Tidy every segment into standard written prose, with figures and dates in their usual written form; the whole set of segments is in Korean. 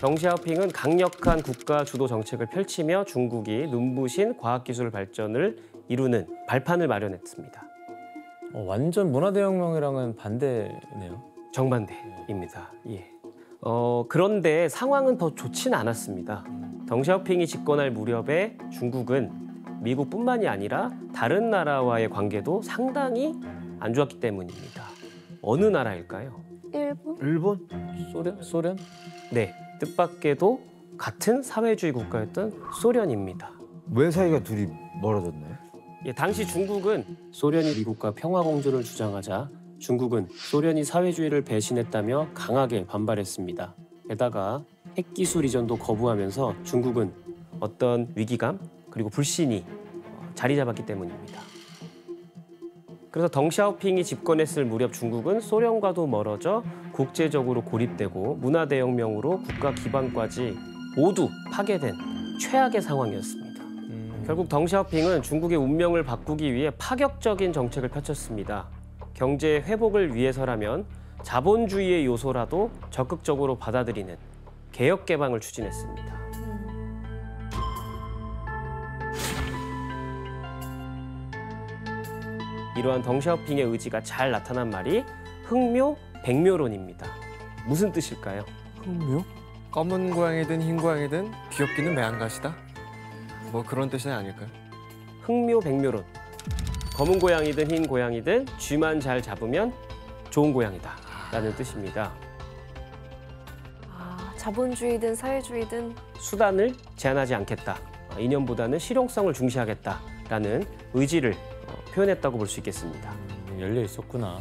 덩샤오핑은 강력한 국가 주도 정책을 펼치며 중국이 눈부신 과학기술 발전을 이루는 발판을 마련했습니다. 완전 문화대혁명이랑은 반대네요. 정반대입니다. 예. 그런데 상황은 더 좋지는 않았습니다. 덩샤오핑이 집권할 무렵에 중국은 미국뿐만이 아니라 다른 나라와의 관계도 상당히 안 좋았기 때문입니다. 어느 나라일까요? 일본? 소련? 네, 뜻밖에도 같은 사회주의 국가였던 소련입니다. 왜 사이가 둘이 멀어졌네? 예, 당시 중국은 소련이 미국과 평화공조를 주장하자 중국은 소련이 사회주의를 배신했다며 강하게 반발했습니다. 게다가 핵기술 이전도 거부하면서 중국은 어떤 위기감 그리고 불신이 자리 잡았기 때문입니다. 그래서 덩샤오핑이 집권했을 무렵 중국은 소련과도 멀어져 국제적으로 고립되고 문화대혁명으로 국가 기반까지 모두 파괴된 최악의 상황이었습니다. 결국 덩샤오핑은 중국의 운명을 바꾸기 위해 파격적인 정책을 펼쳤습니다. 경제 회복을 위해서라면 자본주의의 요소라도 적극적으로 받아들이는 개혁 개방을 추진했습니다. 이러한 덩샤오핑의 의지가 잘 나타난 말이 흑묘백묘론입니다. 무슨 뜻일까요? 흑묘? 검은 고양이든 흰 고양이든 귀엽기는 매한가시다? 뭐 그런 뜻은 아닐까요? 흑묘백묘론. 검은 고양이든 흰 고양이든 쥐만 잘 잡으면 좋은 고양이다 라는 뜻입니다. 자본주의든 사회주의든 수단을 제한하지 않겠다. 이념보다는 실용성을 중시하겠다라는 의지를 표현했다고 볼 수 있겠습니다. 열려 있었구나.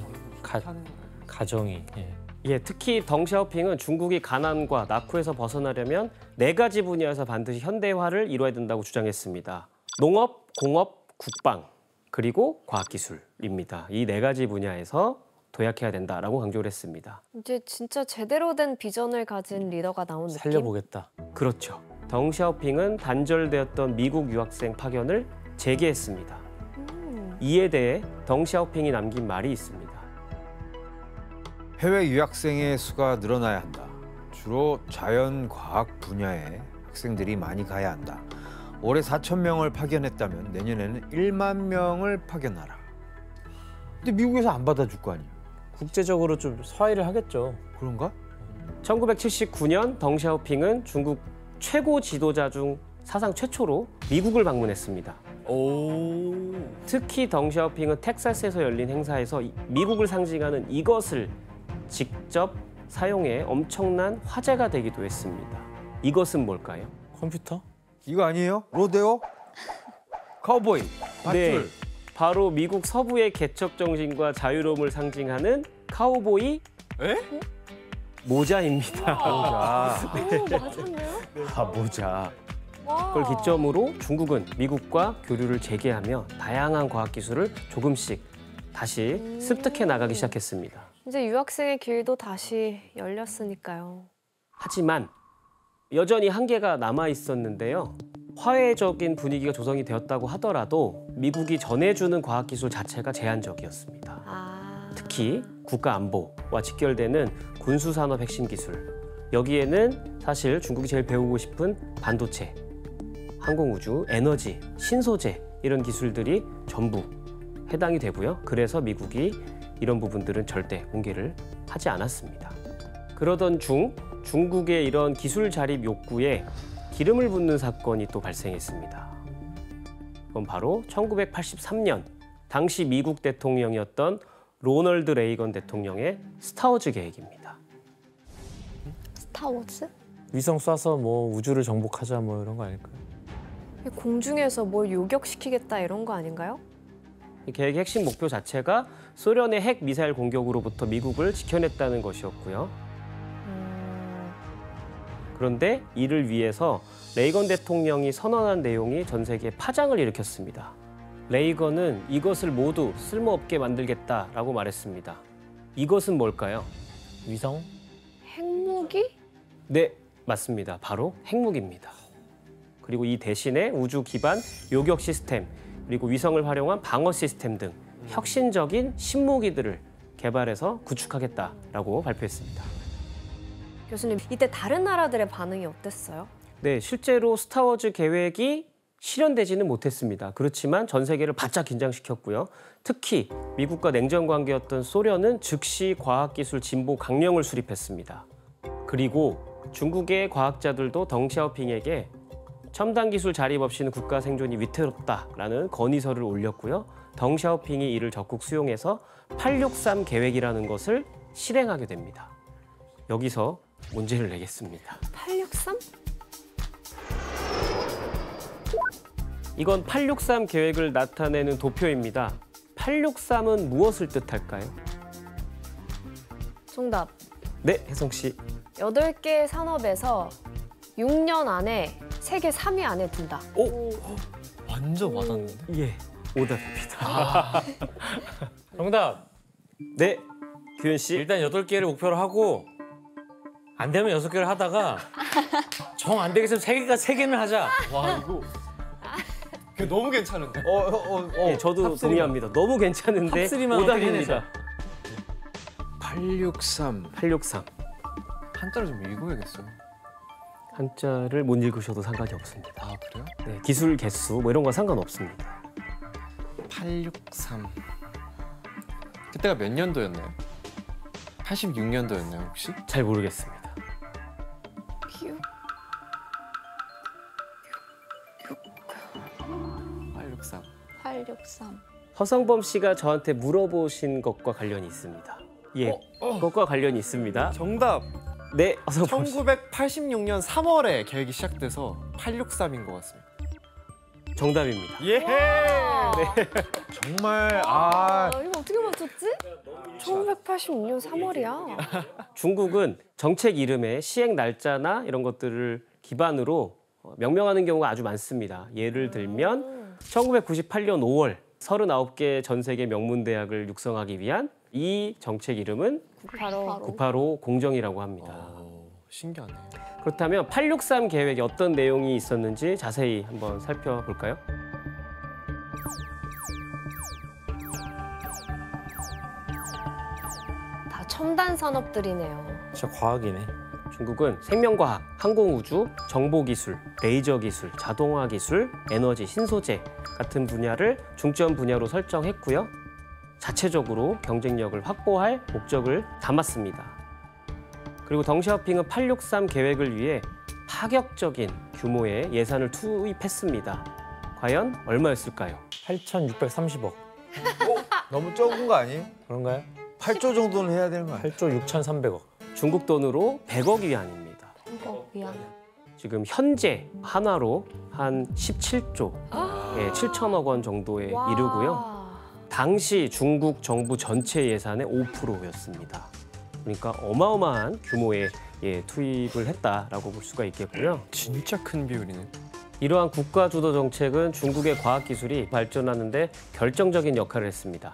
가정이. 예, 특히 덩샤오핑은 중국이 가난과 낙후에서 벗어나려면 4가지 분야에서 반드시 현대화를 이뤄야 된다고 주장했습니다. 농업, 공업, 국방, 그리고 과학기술입니다. 이 4가지 분야에서 도약해야 된다라고 강조를 했습니다. 이제 진짜 제대로 된 비전을 가진 리더가 나온 느낌? 살려보겠다. 그렇죠. 덩샤오핑은 단절되었던 미국 유학생 파견을 재개했습니다. 이에 대해 덩샤오핑이 남긴 말이 있습니다. 해외 유학생의 수가 늘어나야 한다. 주로 자연, 과학 분야에 학생들이 많이 가야 한다. 올해 4,000명을 파견했다면 내년에는 1만 명을 파견하라. 근데 미국에서 안 받아줄 거 아니야? 국제적으로 좀 서해를 하겠죠. 그런가? 1979년 덩샤오핑은 중국 최고 지도자 중 사상 최초로 미국을 방문했습니다. 특히 덩샤오핑은 텍사스에서 열린 행사에서 미국을 상징하는 이것을 직접 사용해 엄청난 화제가 되기도 했습니다. 이것은 뭘까요? 컴퓨터? 이거 아니에요? 로데오? 카우보이? 밧줄? 네, 바로 미국 서부의 개척 정신과 자유로움을 상징하는 카우보이 모자입니다. 맞았네요. 모자. 그걸 기점으로 중국은 미국과 교류를 재개하며 다양한 과학기술을 조금씩 다시 습득해 나가기 시작했습니다. 이제 유학생의 길도 다시 열렸으니까요. 하지만 여전히 한계가 남아 있었는데요. 화해적인 분위기가 조성이 되었다고 하더라도 미국이 전해주는 과학기술 자체가 제한적이었습니다. 특히 국가 안보와 직결되는 군수산업 핵심 기술. 여기에는 사실 중국이 제일 배우고 싶은 반도체, 항공우주, 에너지, 신소재 이런 기술들이 전부 해당이 되고요. 그래서 미국이 이런 부분들은 절대 공개를 하지 않았습니다. 그러던 중 중국의 이런 기술 자립 욕구에 기름을 붓는 사건이 또 발생했습니다. 그건 바로 1983년 당시 미국 대통령이었던 로널드 레이건 대통령의 스타워즈 계획입니다. 스타워즈? 위성 쏴서 뭐 우주를 정복하자 뭐 이런 거 아닐까요? 공중에서 뭘 요격시키겠다 이런 거 아닌가요? 이 계획의 핵심 목표 자체가 소련의 핵 미사일 공격으로부터 미국을 지켜냈다는 것이었고요. 그런데 이를 위해서 레이건 대통령이 선언한 내용이 전 세계에 파장을 일으켰습니다. 레이건은 이것을 모두 쓸모없게 만들겠다라고 말했습니다. 이것은 뭘까요? 위성? 핵무기? 네, 맞습니다. 바로 핵무기입니다. 그리고 이 대신에 우주 기반 요격 시스템, 그리고 위성을 활용한 방어 시스템 등 혁신적인 신무기들을 개발해서 구축하겠다라고 발표했습니다. 교수님, 이때 다른 나라들의 반응이 어땠어요? 네, 실제로 스타워즈 계획이 실현되지는 못했습니다. 그렇지만 전 세계를 바짝 긴장시켰고요. 특히 미국과 냉전 관계였던 소련은 즉시 과학기술 진보 강령을 수립했습니다. 그리고 중국의 과학자들도 덩샤오핑에게 첨단 기술 자립 없이는 국가 생존이 위태롭다라는 건의서를 올렸고요. 덩샤오핑이 이를 적극 수용해서 863 계획이라는 것을 실행하게 됩니다. 여기서 문제를 내겠습니다. 863? 이건 863 계획을 나타내는 도표입니다. 863은 무엇을 뜻할까요? 정답. 네, 혜성 씨. 8개 산업에서 6년 안에 세계 3위 안에 든다. 완전 와닿는데. 예, 오답입니다. 정답. 네, 규현 씨. 일단 8개를 목표로 하고 안 되면 6개를 하다가 정 안 되겠으면 3개는 하자. 와 이거 너무 괜찮은데. 네, 저도 동의합니다. 너무 괜찮은데 탑3만 오답입니다. 863. 863. 한자를 좀 읽어야겠어요. 한자를 못 읽으셔도 상관이 없습니다. 아 그래요? 네, 기술 개수 뭐 이런 건 상관없습니다. 863. 그때가 몇 년도였나요? 86년도였나요 혹시? 잘 모르겠습니다. 기억. 863. 863. 허성범 씨가 저한테 물어보신 것과 관련이 있습니다. 예, 그것과 관련이 있습니다. 정답. 네, 허성범 씨. 1986년 3월에 계획이 시작돼서 863인 것 같습니다. 정답입니다. 예. 정말 이거 어떻게 맞췄지? 1986년 3월이야. 중국은 정책 이름에 시행 날짜나 이런 것들을 기반으로 명명하는 경우가 아주 많습니다. 예를 들면 1998년 5월 39개 전 세계 명문대학을 육성하기 위한 이 정책 이름은 바로 985 공정이라고 합니다. 신기하네. 그렇다면 863 계획에 어떤 내용이 있었는지 자세히 한번 살펴볼까요? 다 첨단 산업들이네요. 진짜 과학이네. 중국은 생명과학, 항공우주, 정보기술, 레이저 기술, 자동화 기술, 에너지, 신소재 같은 분야를 중점 분야로 설정했고요. 자체적으로 경쟁력을 확보할 목적을 담았습니다. 그리고 덩샤오핑은 863 계획을 위해 파격적인 규모의 예산을 투입했습니다. 과연 얼마였을까요? 8,630억. 너무 적은 거 아니에요? 그런가요? 8조 정도는 해야 되는 거 아니에요? 8조 6,300억. 중국 돈으로 100억 위안입니다. 미안. 지금 현재 한화로 한 17조, 7천억 원 정도에 와. 이르고요. 당시 중국 정부 전체 예산의 5%였습니다. 그러니까 어마어마한 규모의 투입을 했다라고 볼 수가 있겠고요. 진짜 큰 비율이네. 이러한 국가 주도 정책은 중국의 과학 기술이 발전하는데 결정적인 역할을 했습니다.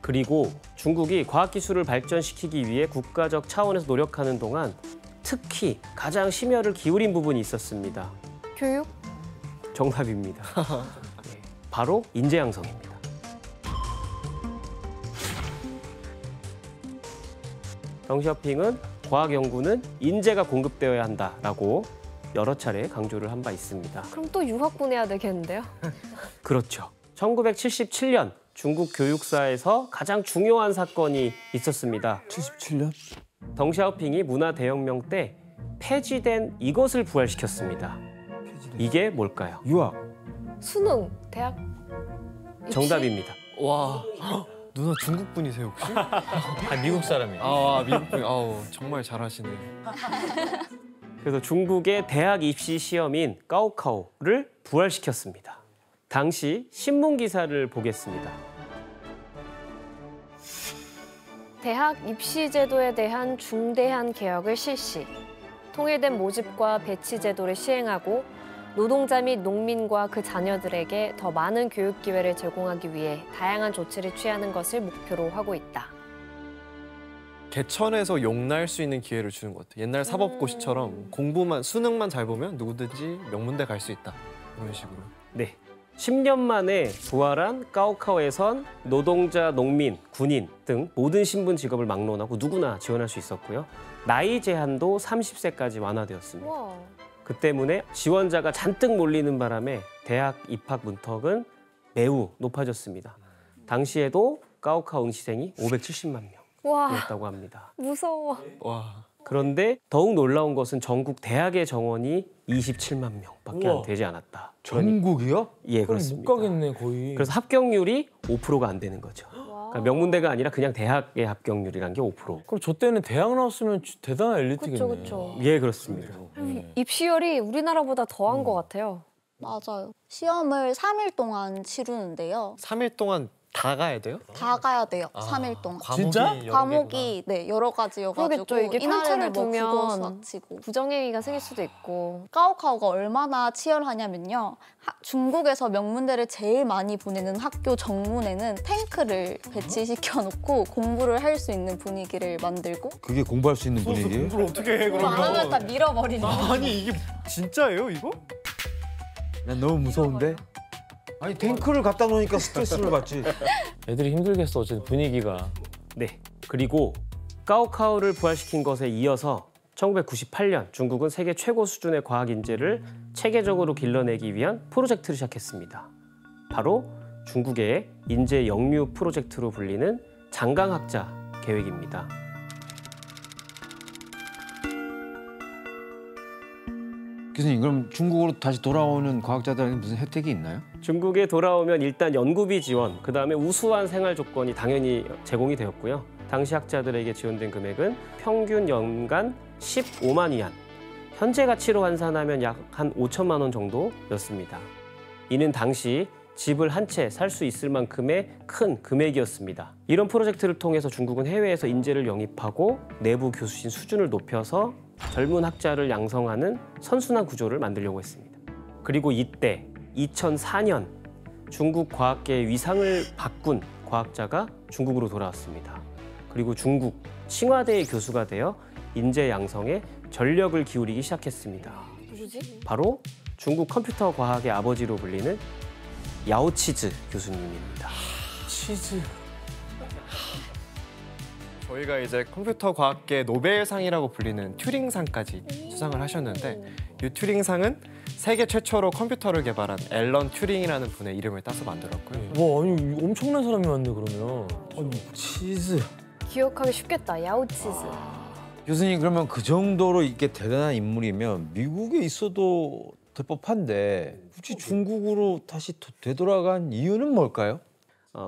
그리고 중국이 과학 기술을 발전시키기 위해 국가적 차원에서 노력하는 동안 특히 가장 심혈을 기울인 부분이 있었습니다. 교육? 정답입니다. 바로 인재 양성입니다. 덩샤오핑은 과학 연구는 인재가 공급되어야 한다라고 여러 차례 강조를 한 바 있습니다. 그럼 또 유학 보내야 되겠는데요? 그렇죠. 1977년 중국 교육사에서 가장 중요한 사건이 있었습니다. 77년? 덩샤오핑이 문화 대혁명 때 폐지된 이것을 부활시켰습니다. 이게 뭘까요? 유학. 수능, 대학 입시? 정답입니다. 와. 누나 중국 분이세요 혹시? 미국 사람이에요. 아 미국 분. 아우 정말 잘하시네. 그래서 중국의 대학 입시 시험인 가오카오를 부활시켰습니다. 당시 신문 기사를 보겠습니다. 대학 입시 제도에 대한 중대한 개혁을 실시. 통일된 모집과 배치 제도를 시행하고 노동자 및 농민과 그 자녀들에게 더 많은 교육 기회를 제공하기 위해 다양한 조치를 취하는 것을 목표로 하고 있다. 개천에서 용날 수 있는 기회를 주는 것 같아. 옛날 사법고시처럼 공부만 수능만 잘 보면 누구든지 명문대 갈 수 있다. 이런 식으로. 네, 10년 만에 부활한 가오카오에선 노동자, 농민, 군인 등 모든 신분 직업을 막론하고 누구나 지원할 수 있었고요. 나이 제한도 30세까지 완화되었습니다. 와. 그 때문에 지원자가 잔뜩 몰리는 바람에 대학 입학 문턱은 매우 높아졌습니다. 당시에도 가오카오 응시생이 570만 와. 명이었다고 합니다. 무서워. 와. 그런데 더욱 놀라운 것은 전국 대학의 정원이 27만 명밖에 우와. 되지 않았다. 전국이요? 예, 그럼 못 그렇습니다. 가겠네 거의. 그래서 합격률이 5%가 안 되는 거죠. 그러니까 명문대가 아니라 그냥 대학의 합격률이란 게 5%. 그럼 저 때는 대학 나왔으면 대단한 엘리트겠네. 그쵸, 그쵸. 예, 그렇습니다. 입시열이 우리나라보다 더한 것 같아요. 맞아요. 시험을 3일 동안 치르는데요. 3일 동안 다 가야 돼요? 다 가야 돼요. 3일 동안. 진짜? 여러 과목이 네, 여러 가지여가지고 그러겠죠. 이게 편차를 이날에는 뭐 국어, 두면 수학 치고. 부정행위가 생길 수도 있고. 가오카오가 얼마나 치열하냐면요. 중국에서 명문대를 제일 많이 보내는 학교 정문에는 탱크를 배치시켜 놓고 공부를 할 수 있는 분위기를 만들고 그게 공부할 수 있는 분위기예요? 공부를 어떻게 해 공부 안 하면 다 밀어버리는 아니 이게 진짜예요 이거? 난 너무 무서운데? 아니 탱크를 갖다 놓으니까 스트레스를 받지. 애들이 힘들겠어 어쨌든 분위기가. 네. 그리고 가오카오를 부활시킨 것에 이어서 1998년 중국은 세계 최고 수준의 과학 인재를 체계적으로 길러내기 위한 프로젝트를 시작했습니다. 바로 중국의 인재 영유 프로젝트로 불리는 장강학자 계획입니다. 교수님 그럼 중국으로 다시 돌아오는 과학자들에게 무슨 혜택이 있나요? 중국에 돌아오면 일단 연구비 지원, 그다음에 우수한 생활 조건이 당연히 제공이 되었고요. 당시 학자들에게 지원된 금액은 평균 연간 15만 위안, 현재 가치로 환산하면 약 한 5천만 원 정도였습니다. 이는 당시 집을 한 채 살 수 있을 만큼의 큰 금액이었습니다. 이런 프로젝트를 통해서 중국은 해외에서 인재를 영입하고 내부 교수진 수준을 높여서 젊은 학자를 양성하는 선순환 구조를 만들려고 했습니다. 그리고 이때 2004년 중국 과학계의 위상을 바꾼 과학자가 중국으로 돌아왔습니다. 그리고 중국 칭화대의 교수가 되어 인재 양성에 전력을 기울이기 시작했습니다. 누구지? 바로 중국 컴퓨터 과학의 아버지로 불리는 야오치즈 교수님입니다. 치즈. 저희가 이제 컴퓨터 과학계 노벨상이라고 불리는 튜링상까지 수상을 하셨는데 이 튜링상은 세계 최초로 컴퓨터를 개발한 앨런 튜링이라는 분의 이름을 따서 만들었고요. 와 아니 엄청난 사람이 왔네 그러면. 아니 치즈. 기억하기 쉽겠다. 야오치즈. 교수님 그러면 그 정도로 이게 대단한 인물이면 미국에 있어도 될 법한데 굳이 중국으로 다시 되돌아간 이유는 뭘까요?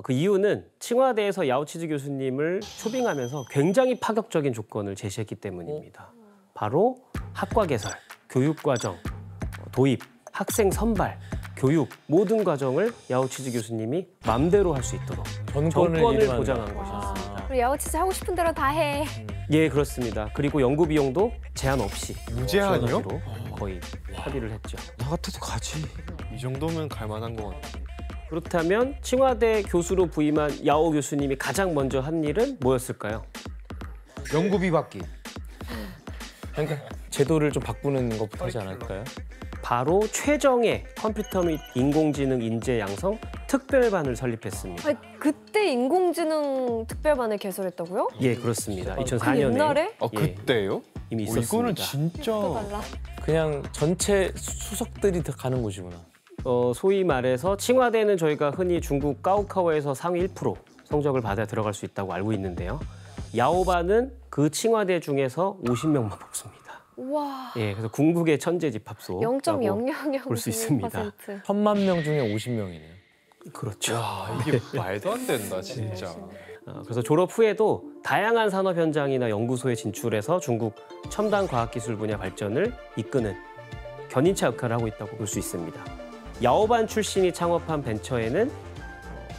그 이유는 칭화대에서 야오치즈 교수님을 초빙하면서 굉장히 파격적인 조건을 제시했기 때문입니다. 바로 학과 개설, 교육 과정, 도입, 학생 선발, 교육 모든 과정을 야오치즈 교수님이 맘대로 할 수 있도록 정권을 일반화. 보장한 것이었습니다. 그리고 야오치즈 하고 싶은 대로 다 해. 예, 그렇습니다. 그리고 연구 비용도 제한 없이 무제한이요? 지원하기로 거의 합의를 했죠. 나 같아도 가지. 이 정도면 갈 만한 것 같아요. 그렇다면 칭화대 교수로 부임한 야오 교수님이 가장 먼저 한 일은 뭐였을까요? 연구비 받기. 그러니까 제도를 좀 바꾸는 것부터 하지 않을까요? 바로 최정예 컴퓨터 및 인공지능 인재 양성 특별반을 설립했습니다. 아니, 그때 인공지능 특별반을 개설했다고요? 예, 그렇습니다. 그 2004년에 옛날에? 그때요? 이미 이거는 있었습니다. 진짜 또 달라. 그냥 전체 수석들이 다 가는 곳이구나. 소위 말해서 칭화대는 저희가 흔히 중국 가오카오에서 상위 1% 성적을 받아 들어갈 수 있다고 알고 있는데요. 야오반은 그 칭화대 중에서 50명만 뽑습니다. 우와. 예, 그래서 궁극의 천재 집합소. 0.0001%. 볼수 있습니다. 1000만 명 중에 50명이네요. 그렇죠. 이게 말도 안 된다 진짜. 그래서 졸업 후에도 다양한 산업 현장이나 연구소에 진출해서 중국 첨단 과학기술 분야 발전을 이끄는 견인차 역할을 하고 있다고 볼 수 있습니다. 야오반 출신이 창업한 벤처에는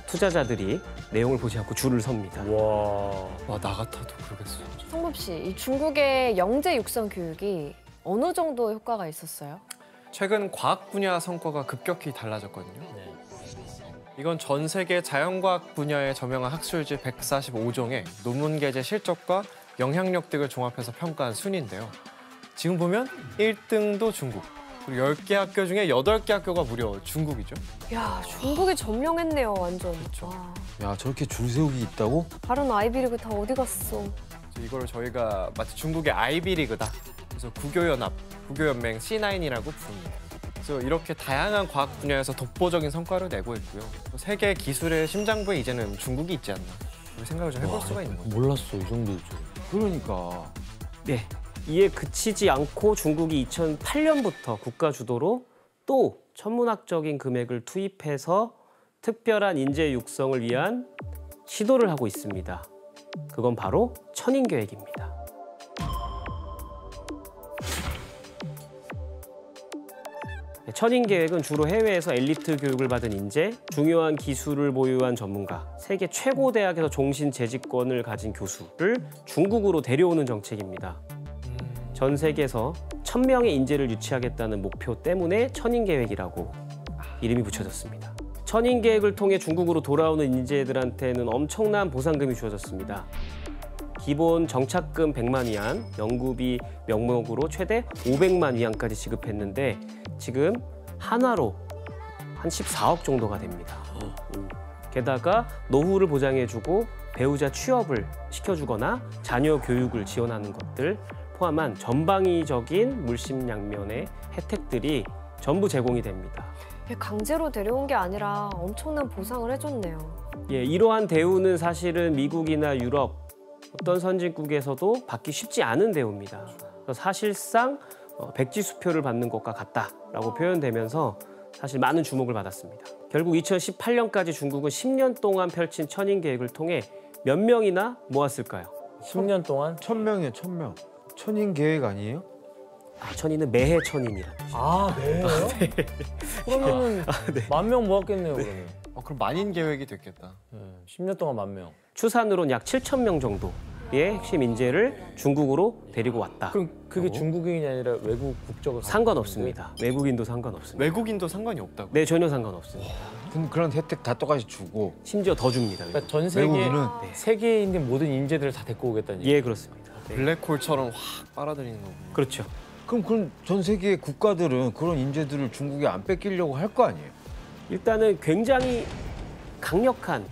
투자자들이 내용을 보지 않고 줄을 섭니다. 와, 나 같아도 그러겠어. 성범 씨, 이 중국의 영재 육성 교육이 어느 정도 효과가 있었어요? 최근 과학 분야 성과가 급격히 달라졌거든요. 이건 전 세계 자연과학 분야에 저명한 학술지 145종의 논문 게재 실적과 영향력 등을 종합해서 평가한 순위인데요. 지금 보면 1등도 중국, 그리고 10개 학교 중에 8개 학교가 무려 중국이죠. 야, 중국이 점령했네요, 완전. 와, 야 저렇게 줄 세우기 있다고? 다른 아이비리그 다 어디 갔어? 이걸 저희가 마치 중국의 아이비리그다. 그래서 국교연합, 국교연맹 C9이라고 부릅니다. 그래서 이렇게 다양한 과학 분야에서 독보적인 성과를 내고 있고요. 세계 기술의 심장부에 이제는 중국이 있지 않나. 이런 생각을 좀 해볼 수가 있는 거죠. 몰랐어, 이 정도일 줄. 그러니까 네, 이에 그치지 않고 중국이 2008년부터 국가 주도로 또 천문학적인 금액을 투입해서 특별한 인재 육성을 위한 시도를 하고 있습니다. 그건 바로 천인계획입니다. 천인계획은 주로 해외에서 엘리트 교육을 받은 인재, 중요한 기술을 보유한 전문가, 세계 최고 대학에서 종신 재직권을 가진 교수를 중국으로 데려오는 정책입니다. 전 세계에서 1000명의 인재를 유치하겠다는 목표 때문에 천인계획이라고 이름이 붙여졌습니다. 천인계획을 통해 중국으로 돌아오는 인재들한테는 엄청난 보상금이 주어졌습니다. 기본 정착금 100만 위안, 연구비 명목으로 최대 500만 위안까지 지급했는데 지금 한화로 한 14억 정도가 됩니다. 게다가 노후를 보장해주고 배우자 취업을 시켜주거나 자녀 교육을 지원하는 것들 포함한 전방위적인 물심양면의 혜택들이 전부 제공이 됩니다. 강제로 데려온 게 아니라 엄청난 보상을 해줬네요. 예, 이러한 대우는 사실은 미국이나 유럽 어떤 선진국에서도 받기 쉽지 않은 대우입니다. 그래서 사실상 백지수표를 받는 것과 같다라고 표현되면서 사실 많은 주목을 받았습니다. 결국 2018년까지 중국은 10년 동안 펼친 천인계획을 통해 몇 명이나 모았을까요? 10년 동안? 1000명이에요 1000명. 천인 계획 아니에요? 아, 천인은 매해 천인이라는 뜻이에요. 아, 매해요? 그러면은 10,000명 모았겠네요, 그러면. 그럼 만인 계획이 됐겠다. 10년 동안 10,000명. 추산으로는 약 7,000명 정도의 핵심 인재를 중국으로 데리고 왔다. 그럼 그게 중국인이 아니라 외국 국적을 상관없습니다. 외국인도 상관없습니다. 외국인도 상관이 없다고. 네, 전혀 상관없습니다. 그런 혜택 다 똑같이 주고 심지어 더 줍니다. 그러니까 전 세계 외국인은 세계에 있는 모든 인재들을 다 데리고 오겠다는 얘기. 예, 그렇습니다. 네. 블랙홀처럼 확 빨아들이는 거고. 그렇죠. 그럼 전 세계 국가들은 그런 인재들을 중국에 안 뺏기려고 할 거 아니에요? 일단은 굉장히 강력한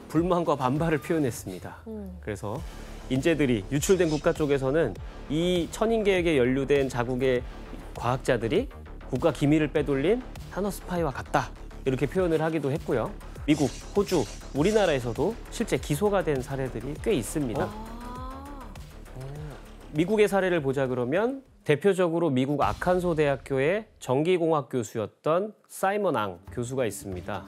불만과 반발을 표현했습니다. 그래서 인재들이 유출된 국가 쪽에서는 이 천인계획에 연루된 자국의 과학자들이 국가 기밀을 빼돌린 탄원 스파이와 같다 이렇게 표현을 하기도 했고요. 미국, 호주, 우리나라에서도 실제 기소가 된 사례들이 꽤 있습니다. 미국의 사례를 보자 그러면 대표적으로 미국 아칸소 대학교의 전기공학 교수였던 사이먼 앙 교수가 있습니다.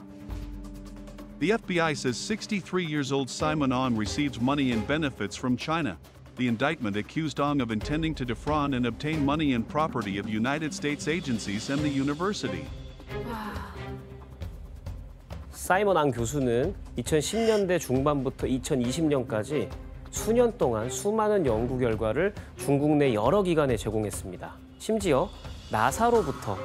The FBI says 63 years old Simon Ong received money and benefits from China. The indictment accused Ong of intending to defraud and obtain money and property of United States agencies and the university. 사이먼 앙 교수는 2010년대 중반부터 2020년까지 수년 동안 수많은 연구 결과를 중국 내 여러 기관에 제공했습니다. 심지어 나사로부터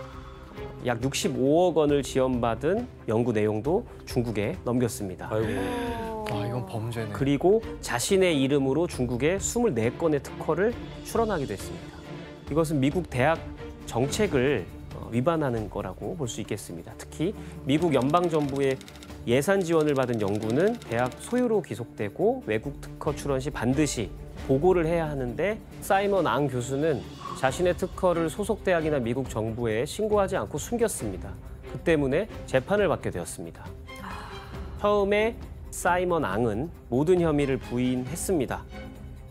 약 65억 원을 지원받은 연구 내용도 중국에 넘겼습니다. 아이고. 와, 이건 범죄네. 그리고 자신의 이름으로 중국에 24건의 특허를 출원하기도 했습니다. 이것은 미국 대학 정책을 위반하는 거라고 볼 수 있겠습니다. 특히 미국 연방정부의 예산 지원을 받은 연구는 대학 소유로 귀속되고 외국 특허 출원 시 반드시 보고를 해야 하는데 사이먼 앙 교수는 자신의 특허를 소속 대학이나 미국 정부에 신고하지 않고 숨겼습니다. 그 때문에 재판을 받게 되었습니다. 처음에 사이먼 앙은 모든 혐의를 부인했습니다.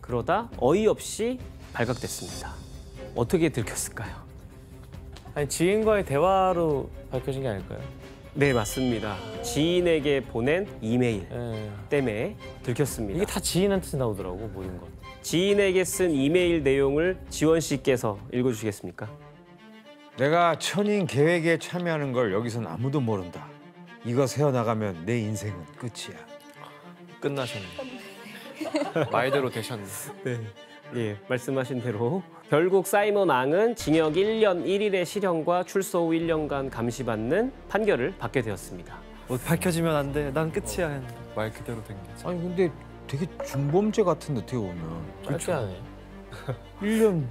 그러다 어이없이 발각됐습니다. 어떻게 들켰을까요? 아니, 지인과의 대화로 밝혀진 게 아닐까요? 네, 맞습니다. 지인에게 보낸 이메일 예. 때문에 들켰습니다. 이게 다 지인한테 나오더라고, 모든 건. 지인에게 쓴 이메일 내용을 지원 씨께서 읽어주시겠습니까? 내가 천인 계획에 참여하는 걸 여기선 아무도 모른다. 이거 세어나가면 내 인생은 끝이야. 끝나셨네. 말대로 되셨네. 네. 예, 말씀하신 대로 결국 사이먼 앙은 징역 1년 1일의 실형과 출소 후 1년간 감시받는 판결을 받게 되었습니다. 밝혀지면 안 돼. 난 끝이야. 말 그대로 된 거지. 아니 근데 되게 중범죄 같은데 어떻게 보면 짧게 하네. 1년